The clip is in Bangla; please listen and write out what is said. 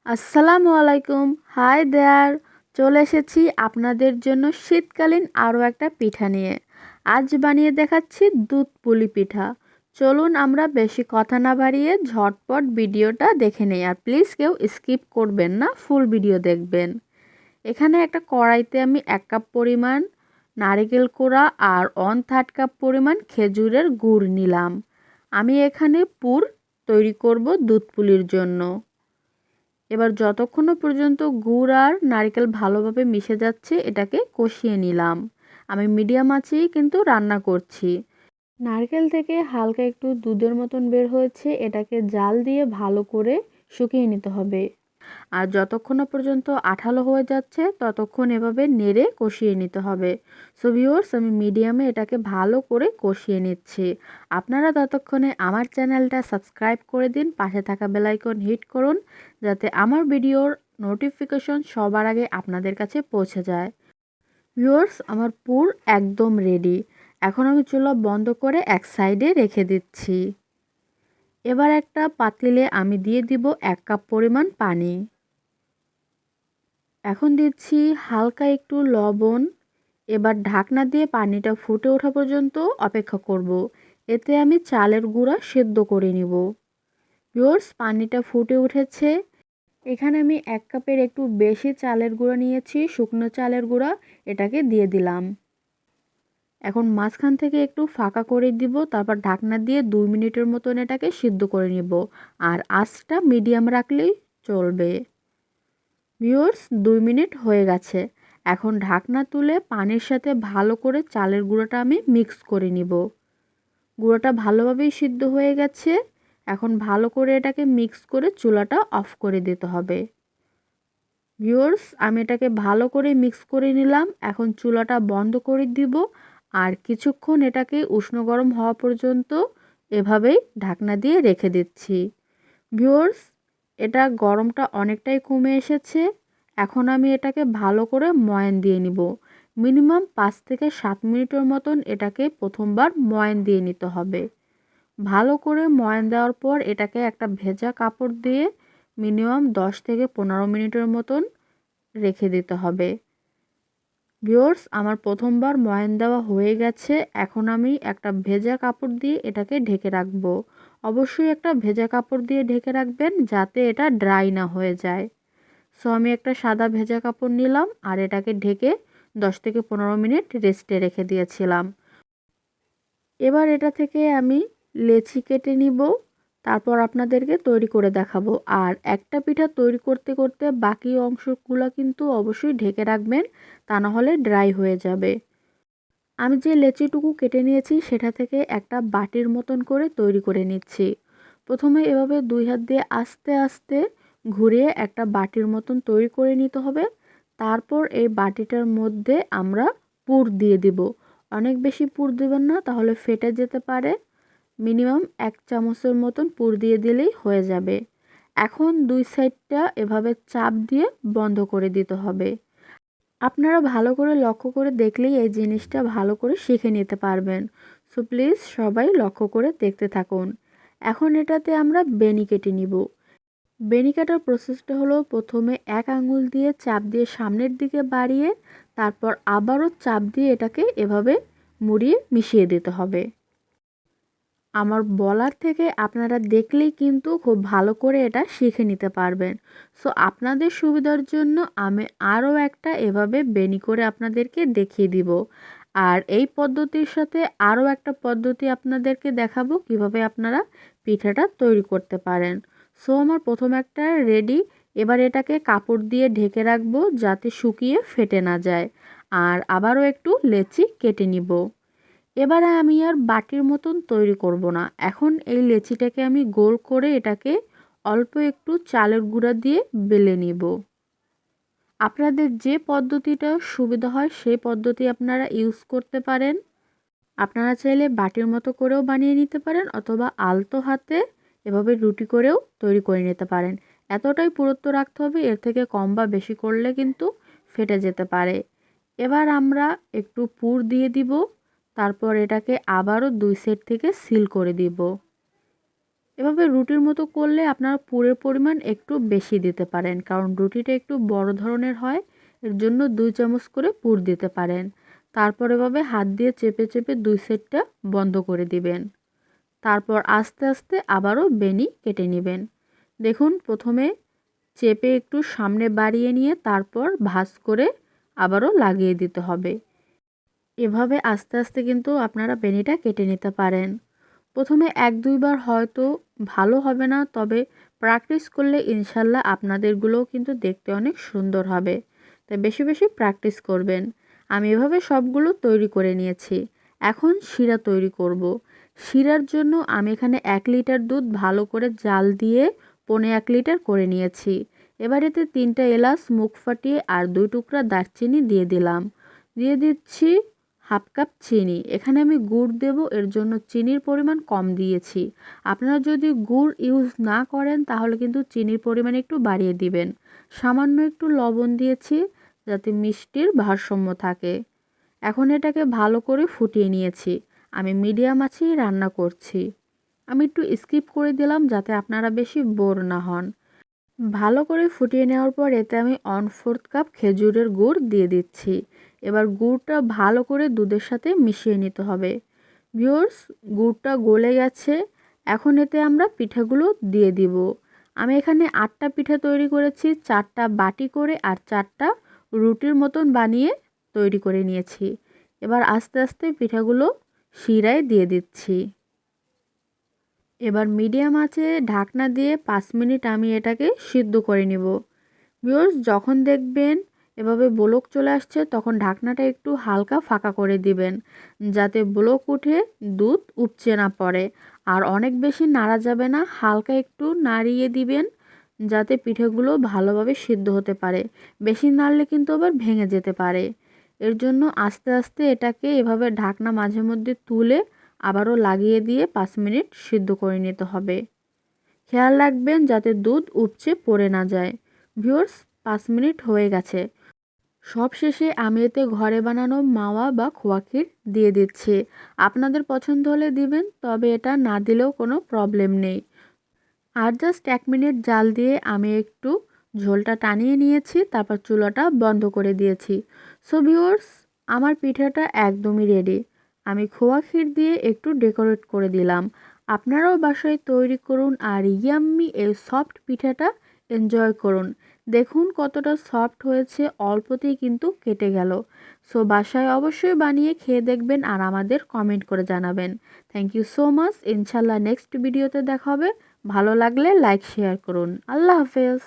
আসসালামুয়ালাইকুম, হাই দেয়ার। চলে এসেছি আপনাদের জন্য শীতকালীন আরও একটা পিঠা নিয়ে। আজ বানিয়ে দেখাচ্ছি দুধ পুলি পিঠা। চলুন আমরা বেশি কথা না বাড়িয়ে ঝটপট ভিডিওটা দেখে নেই। আর প্লিজ কেউ স্কিপ করবেন না, ফুল ভিডিও দেখবেন। এখানে একটা কড়াইতে আমি 1 কাপ পরিমাণ নারকেল কোড়া আর 1/3 কাপ পরিমাণ খেজুরের গুড় নিলাম। আমি এখানে পুর তৈরি করব দুধ পুলির জন্য। এবার যতক্ষণ পর্যন্ত গুড় আর নারকেল ভালোভাবে মিশে যাচ্ছে এটাকে কষিয়ে নিলাম। আমি মিডিয়াম আঁচেই কিন্তু রান্না করছি। নারকেল থেকে হালকা একটু দুধের মতন বের হয়েছে, এটাকে জাল দিয়ে ভালো করে শুকিয়ে নিতে হবে। আর যতক্ষণ না পর্যন্ত আঠালো হয়ে যাচ্ছে ততক্ষণ এভাবে নেড়ে কষিয়ে নিতে হবে। সো ভিউয়ার্স, আমি মিডিয়ামে এটাকে ভালো করে কষিয়ে নিচ্ছি। আপনারা ততক্ষণে আমার চ্যানেলটা সাবস্ক্রাইব করে দিন, পাশে থাকা বেল আইকন হিট করুন যাতে আমার ভিডিওর নোটিফিকেশন সবার আগে আপনাদের কাছে পৌঁছে যায়। ভিউয়ার্স, আমার পুর একদম রেডি। এখন আমি চুলা বন্ধ করে এক সাইডে রেখে দিচ্ছি। এবার একটা পাতিলে আমি দিয়ে দিব 1 কাপ পরিমাণ পানি। এখন দিচ্ছি হালকা একটু লবণ। এবার ঢাকনা দিয়ে পানিটা ফুটে ওঠা পর্যন্ত অপেক্ষা করব। এতে আমি চালের গুঁড়া সেদ্ধ করে নিব। ভিউয়ার্স, পানিটা ফুটে উঠেছে। এখানে আমি 1 কাপের একটু বেশি চালের গুঁড়া নিয়েছি, শুকনো চালের গুঁড়া। এটাকে দিয়ে দিলাম। এখন মাঝখান থেকে একটু ফাঁকা করে দিব, তারপর ঢাকনা দিয়ে 2 মিনিটের মতন এটাকে সিদ্ধ করে নিব। আর আঁচটা মিডিয়াম রাখলেই চলবে। ভিউয়ার্স, 2 মিনিট হয়ে গেছে। এখন ঢাকনা তুলে পানির সাথে ভালো করে চালের গুঁড়োটা আমি মিক্স করে নিব। গুঁড়োটা ভালোভাবেই সিদ্ধ হয়ে গেছে। এখন ভালো করে এটাকে মিক্স করে চুলাটা অফ করে দিতে হবে। ভিউয়ার্স, আমি এটাকে ভালো করে মিক্স করে নিলাম। এখন চুলাটা বন্ধ করে দিব আর কিছুক্ষণ এটাকে উষ্ণ গরম হওয়া পর্যন্ত এভাবেই ঢাকনা দিয়ে রেখে দিচ্ছি। ভিউয়ার্স, এটা গরমটা অনেকটাই কমে এসেছে। এখন আমি এটাকে ভালো করে ময়ান দিয়ে নিব। মিনিমাম 5 থেকে 7 মিনিটের মতন এটাকে প্রথমবার ময়ান দিয়ে নিতে হবে। ভালো করে ময়ান দেওয়ার পর এটাকে একটা ভেজা কাপড় দিয়ে মিনিমাম 10 থেকে 15 মিনিটের মতন রেখে দিতে হবে। ভিউয়ার্স, আমার প্রথমবার ময়ান দেওয়া হয়ে গেছে। এখন আমি একটা ভেজা কাপড় দিয়ে এটাকে ঢেকে রাখব। অবশ্যই একটা ভেজা কাপড় দিয়ে ঢেকে রাখবেন যাতে এটা ড্রাই না হয়ে যায়। সো আমি একটা সাদা ভেজা কাপড় নিলাম আর এটাকে ঢেকে 10 থেকে 15 মিনিট রেস্টে রেখে দিয়েছিলাম। এবার এটা থেকে আমি লেচি কেটে নিব, তারপর আপনাদেরকে তৈরি করে দেখাবো। আর একটা পিঠা তৈরি করতে করতে বাকি অংশগুলো কিন্তু অবশ্যই ঢেকে রাখবেন, তা না হলে ড্রাই হয়ে যাবে। আমি যে লেচিটুকু কেটে নিয়েছি সেটা থেকে একটা বাটির মতন করে তৈরি করে নিচ্ছি। প্রথমে এভাবে 2 হাত দিয়ে আস্তে আস্তে ঘুরিয়ে একটা বাটির মতন তৈরি করে নিতে হবে। তারপর এই বাটিটার মধ্যে আমরা পুর দিয়ে দিব। অনেক বেশি পুর দেবেন না, তাহলে ফেটে যেতে পারে। মিনিমাম 1 চামচের মতন পুর দিয়ে দিলেই হয়ে যাবে। এখন 2 সাইডটা এভাবে চাপ দিয়ে বন্ধ করে দিতে হবে। আপনারা ভালো করে লক্ষ্য করে দেখলেই এই জিনিসটা ভালো করে শিখে নিতে পারবেন। সো প্লিজ সবাই লক্ষ্য করে দেখতে থাকুন। এখন এটাতে আমরা বেনি কেটে নিব। বেনি কাটার প্রসেসটা হলো প্রথমে 1 আঙুল দিয়ে চাপ দিয়ে সামনের দিকে বাড়িয়ে তারপর আবারও চাপ দিয়ে এটাকে এভাবে মুড়িয়ে মিশিয়ে দিতে হবে। আমার বলার থেকে আপনারা দেখলেই কিন্তু খুব ভালো করে এটা শিখে নিতে পারবেন। সো আপনাদের সুবিধার জন্য আমি আরও একটা এভাবে বেনি করে আপনাদেরকে দেখিয়ে দিব। আর এই পদ্ধতির সাথে আরও একটা পদ্ধতি আপনাদেরকে দেখাবো কিভাবে আপনারা পিঠাটা তৈরি করতে পারেন। সো আমার প্রথম একটা রেডি। এবার এটাকে কাপড় দিয়ে ঢেকে রাখবো যাতে শুকিয়ে ফেটে না যায়। আর আবারও একটু লেচি কেটে নিব। এবারে আমি আর বাটির মতন তৈরি করব না। এখন এই লেচিটাকে আমি গোল করে এটাকে অল্প একটু চালের গুঁড়া দিয়ে বেলে নিব। আপনাদের যে পদ্ধতিটা সুবিধা হয় সেই পদ্ধতি আপনারা ইউজ করতে পারেন। আপনারা চাইলে বাটির মতো করেও বানিয়ে নিতে পারেন অথবা আলতো হাতে এভাবে রুটি করেও তৈরি করে নিতে পারেন। এতটাই পুরুত্ব রাখতে হবে, এর থেকে কম বা বেশি করলে কিন্তু ফেটে যেতে পারে। এবার আমরা একটু পুর দিয়ে দিব, তারপর এটাকে আবারও 2 সাইড থেকে সিল করে দিব। এভাবে রুটির মতো করলে আপনারা পুরের পরিমাণ একটু বেশি দিতে পারেন, কারণ রুটিটা একটু বড় ধরনের হয়, এর জন্য 2 চামচ করে পুর দিতে পারেন। তারপর এভাবে হাত দিয়ে চেপে চেপে 2 সাইডটা বন্ধ করে দিবেন। তারপর আস্তে আস্তে আবারও বেনি কেটে নেবেন। দেখুন প্রথমে চেপে একটু সামনে বাড়িয়ে নিয়ে তারপর ভাঁজ করে আবারও লাগিয়ে দিতে হবে। এভাবে আস্তে আস্তে কিন্তু আপনারা বেনিটা কেটে নিতে পারেন। প্রথমে 1-2 বার হয়তো ভালো হবে না, তবে প্র্যাকটিস করলে ইনশাল্লাহ আপনাদেরগুলোও কিন্তু দেখতে অনেক সুন্দর হবে। তাই বেশি বেশি প্র্যাকটিস করবেন। আমি এভাবে সবগুলো তৈরি করে নিয়েছি। এখন শিরা তৈরি করব। শিরার জন্য আমি এখানে 1 লিটার দুধ ভালো করে জাল দিয়ে 1.25 লিটার করে নিয়েছি। এবার এতে 3টা এলাচ মুখ ফাটিয়ে আর 2 টুকরা দারচিনি দিয়ে দিলাম। দিয়ে দিচ্ছি হাফ কাপ চিনি। এখানে আমি গুড় দেব, এর জন্য চিনির পরিমাণ কম দিয়েছি। আপনারা যদি গুড় ইউজ না করেন তাহলে কিন্তু চিনির পরিমাণ একটু বাড়িয়ে দিবেন। সামান্য একটু লবণ দিয়েছি যাতে মিষ্টির ভারসাম্য থাকে। এখন এটাকে ভালো করে ফুটিয়ে নিয়েছি। আমি মিডিয়াম আঁচেই রান্না করছি। আমি একটু স্কিপ করে দিলাম যাতে আপনারা বেশি বোর না হন। ভালো করে ফুটিয়ে নেওয়ার পর এতে আমি 1/4 কাপ খেজুরের গুড় দিয়ে দিচ্ছি। এবার গুড়টা ভালো করে দুধের সাথে মিশিয়ে নিতে হবে। ভিউয়ার্স, গুড়টা গলে গেছে। এখন এতে আমরা পিঠাগুলো দিয়ে দিব। আমি এখানে 8টা পিঠা তৈরি করেছি, 4টা বাটি করে আর 4টা রুটির মতন বানিয়ে তৈরি করে নিয়েছি। এবার আস্তে আস্তে পিঠাগুলো শিরায় দিয়ে দিচ্ছি। এবার মিডিয়াম আঁচে ঢাকনা দিয়ে 5 মিনিট আমি এটাকে সিদ্ধ করে নিব। ভিউয়ার্স, যখন দেখবেন এভাবে ব্লক চলে আসছে তখন ঢাকনাটা একটু হালকা ফাঁকা করে দিবেন, যাতে ব্লক উঠে দুধ উপচে না পড়ে। আর অনেক বেশি নাড়া যাবে না, হালকা একটু নাড়িয়ে দিবেন যাতে পিঠেগুলো ভালোভাবে সিদ্ধ হতে পারে। বেশি নাড়লে কিন্তু আবার ভেঙে যেতে পারে। এর জন্য আস্তে আস্তে এটাকে এভাবে ঢাকনা মাঝে মধ্যে তুলে আবারও লাগিয়ে দিয়ে 5 মিনিট সিদ্ধ করে নিতে হবে। খেয়াল রাখবেন যাতে দুধ উপচে পড়ে না যায়। ভিউয়ার্স, 5 মিনিট হয়ে গেছে। সবশেষে আমি এতে ঘরে বানানো মাওয়া বা খোয়া ক্ষীর দিয়ে দিচ্ছি। আপনাদের পছন্দ হলে দিবেন, তবে এটা না দিলেও কোনো প্রবলেম নেই। আর জাস্ট 1 মিনিট জাল দিয়ে আমি একটু ঝোলটা টানিয়ে নিয়েছি, তারপর চুলাটা বন্ধ করে দিয়েছি। সো ভিউয়ার্স, আমার পিঠাটা একদমই রেডি। আমি খোয়া ক্ষীর দিয়ে একটু ডেকোরেট করে দিলাম। আপনারাও বাসায় তৈরি করুন আর ইয়াম্মি এই সফট পিঠাটা এনজয় করুন। দেখুন কতটা সফট হয়েছে, অল্পতেই কিন্তু কেটে গেল। সো বাসায় অবশ্যই বানিয়ে খেয়ে দেখবেন আর আমাদের কমেন্ট করে জানাবেন। Thank you so much. ইনশাল্লাহ নেক্সট ভিডিওতে দেখা হবে। ভালো লাগলে লাইক শেয়ার করুন। আল্লাহ হাফেজ।